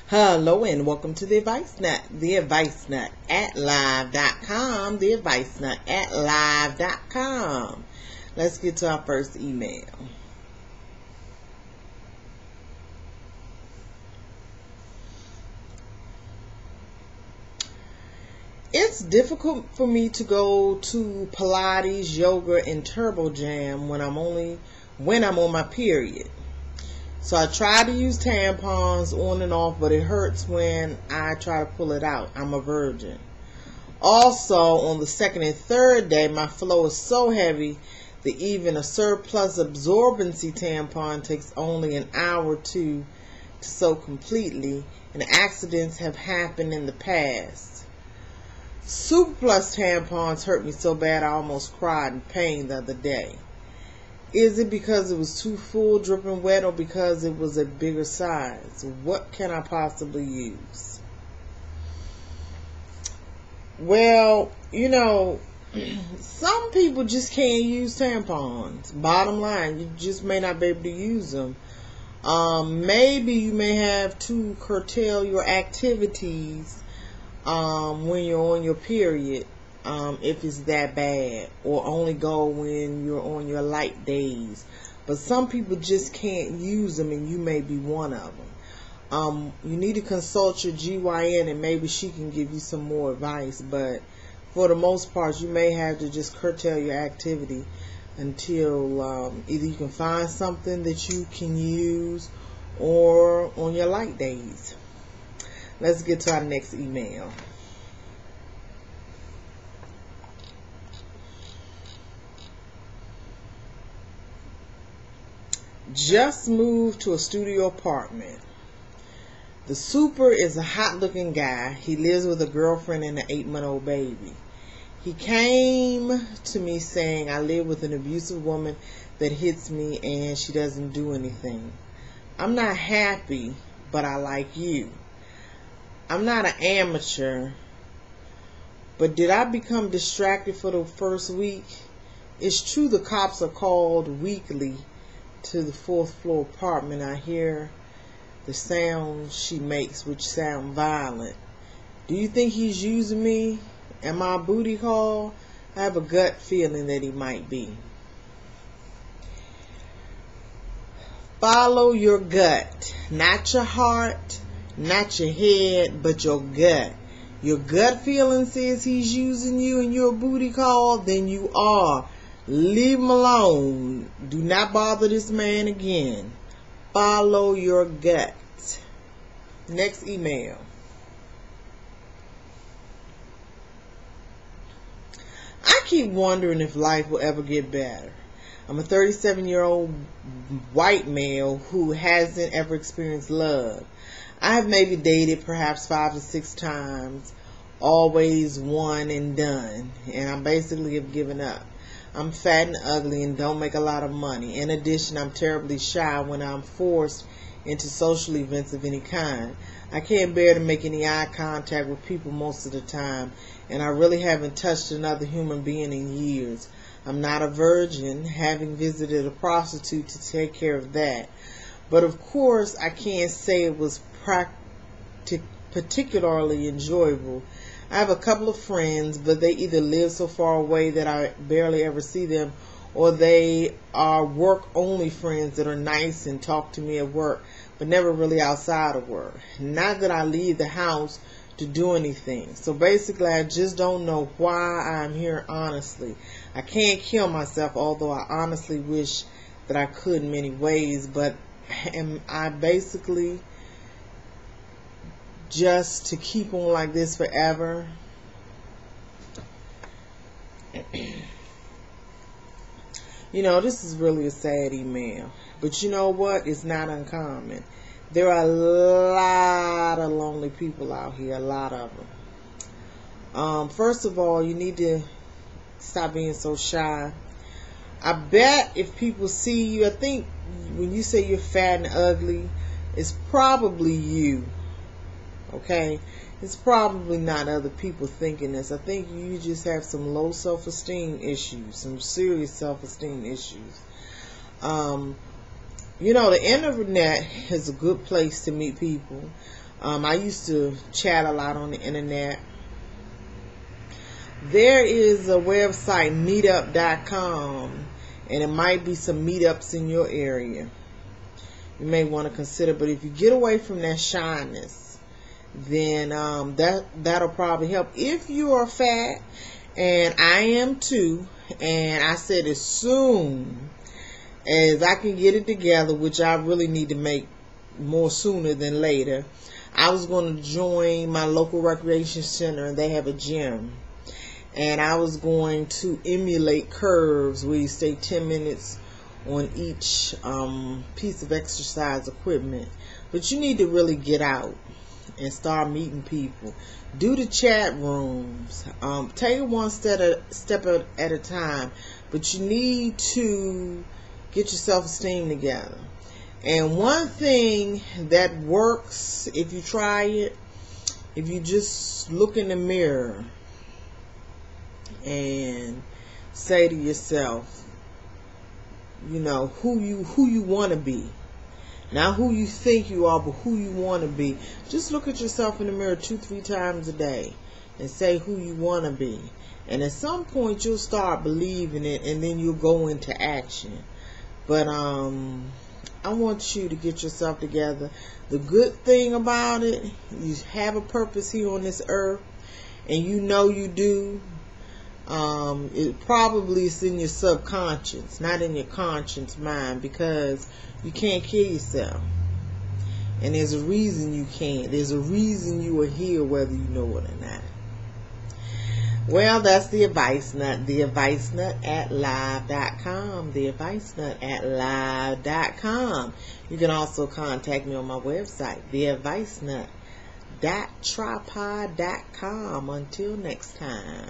Hello and welcome to the Advice Nut at live.com, at live.com. Let's get to our first email. It's difficult for me to go to Pilates, yoga, and Turbo Jam when I'm on my period. So I try to use tampons on and off, but it hurts when I try to pull it out. I'm a virgin. Also, on the second and third day, my flow is so heavy that even a surplus absorbency tampon takes only an hour or two to soak completely, and accidents have happened in the past. Surplus tampons hurt me so bad I almost cried in pain the other day. Is it because it was too full, dripping wet, or because it was a bigger size? What can I possibly use? Well, some people just can't use tampons. Bottom line, you just may not be able to use them. Maybe you may have to curtail your activities when you're on your period. If it's that bad, or only go when you're on your light days. But some people just can't use them, and you may be one of them. You need to consult your GYN, and maybe she can give you some more advice. But for the most part, you may have to just curtail your activity until either you can find something that you can use, or on your light days. Let's get to our next email. Just moved to a studio apartment. The super is a hot looking guy. He lives with a girlfriend and an 8-month-old baby. He came to me saying I live with an abusive woman that hits me and she doesn't do anything. I'm not happy, but I like you. I'm not an amateur, but did I become distracted for the first week? It's true the cops are called weekly to the 4th floor apartment. I hear the sounds she makes, which sound violent. Do you think he's using me? Am I a booty call? I have a gut feeling that he might be. Follow your gut, not your heart, not your head, but your gut. Your gut feeling says he's using you and you're a booty call, then you are. Leave him alone. Do not bother this man again. Follow your gut. Next email. I keep wondering if life will ever get better. I'm a 37-year-old white male who hasn't ever experienced love. I have maybe dated perhaps 5 to 6 times, always one and done, and I basically have given up. I'm fat and ugly and don't make a lot of money. In addition, I'm terribly shy when I'm forced into social events of any kind. I can't bear to make any eye contact with people most of the time, and I really haven't touched another human being in years. I'm not a virgin, having visited a prostitute to take care of that. But of course, I can't say it was particularly enjoyable. I have a couple of friends, but they either live so far away that I barely ever see them, or they are work-only friends that are nice and talk to me at work, but never really outside of work. Not that I leave the house to do anything. So basically, I just don't know why I'm here, honestly. I can't kill myself, although I honestly wish that I could in many ways, but am I basically just to keep on like this forever? This is really a sad email. But you know what? It's not uncommon. There are a lot of lonely people out here. A lot of them. First of all, you need to stop being so shy. I bet if people see you, I think when you say you're fat and ugly, it's probably you. Okay? It's probably not other people thinking this. I think you just have some low self-esteem issues, some serious self-esteem issues. The internet is a good place to meet people. I used to chat a lot on the internet. There is a website, meetup.com, and it might be some meetups in your area you may want to consider. But if you get away from that shyness, then that'll probably help. If you are fat, and I am too, and I said as soon as I can get it together, which I really need to make more sooner than later, I was going to join my local recreation center, and they have a gym. And I was going to emulate curves where you stay 10 minutes on each piece of exercise equipment. But you need to really get out and start meeting people. Do the chat rooms. Take it one step at a time. But you need to get your self-esteem together. And one thing that works, if you try it, if you just look in the mirror and say to yourself, you know, who you want to be. Not who you think you are, but who you want to be. Just look at yourself in the mirror 2-3 times a day and say who you want to be. And at some point you'll start believing it, and then you'll go into action. But I want you to get yourself together. The good thing about it, you have a purpose here on this earth, and you know you do. It probably is in your subconscious, not in your conscious mind, because you can't kill yourself. And there's a reason you can't. There's a reason you are here, whether you know it or not. Well, that's the Advice Nut. The Advice Nut at live.com. The Advice Nut at live.com. You can also contact me on my website, theadvicenut.tripod.com. Until next time.